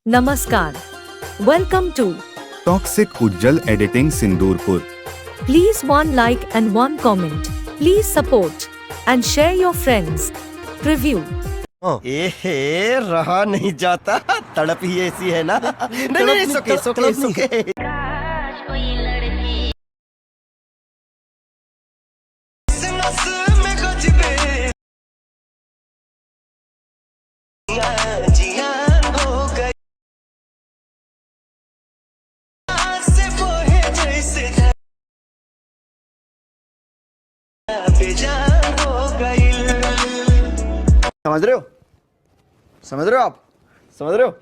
Namaskar. Welcome to Toxic UJJAL Editing Sindurpur. Please one like and one comment. Please support and share your friends. Preview. एहे रहा नहीं जाता तड़प ही ऐसी है ना नहीं नहीं सुके सुके सुके समझ रहे हो आप समझ रहे हो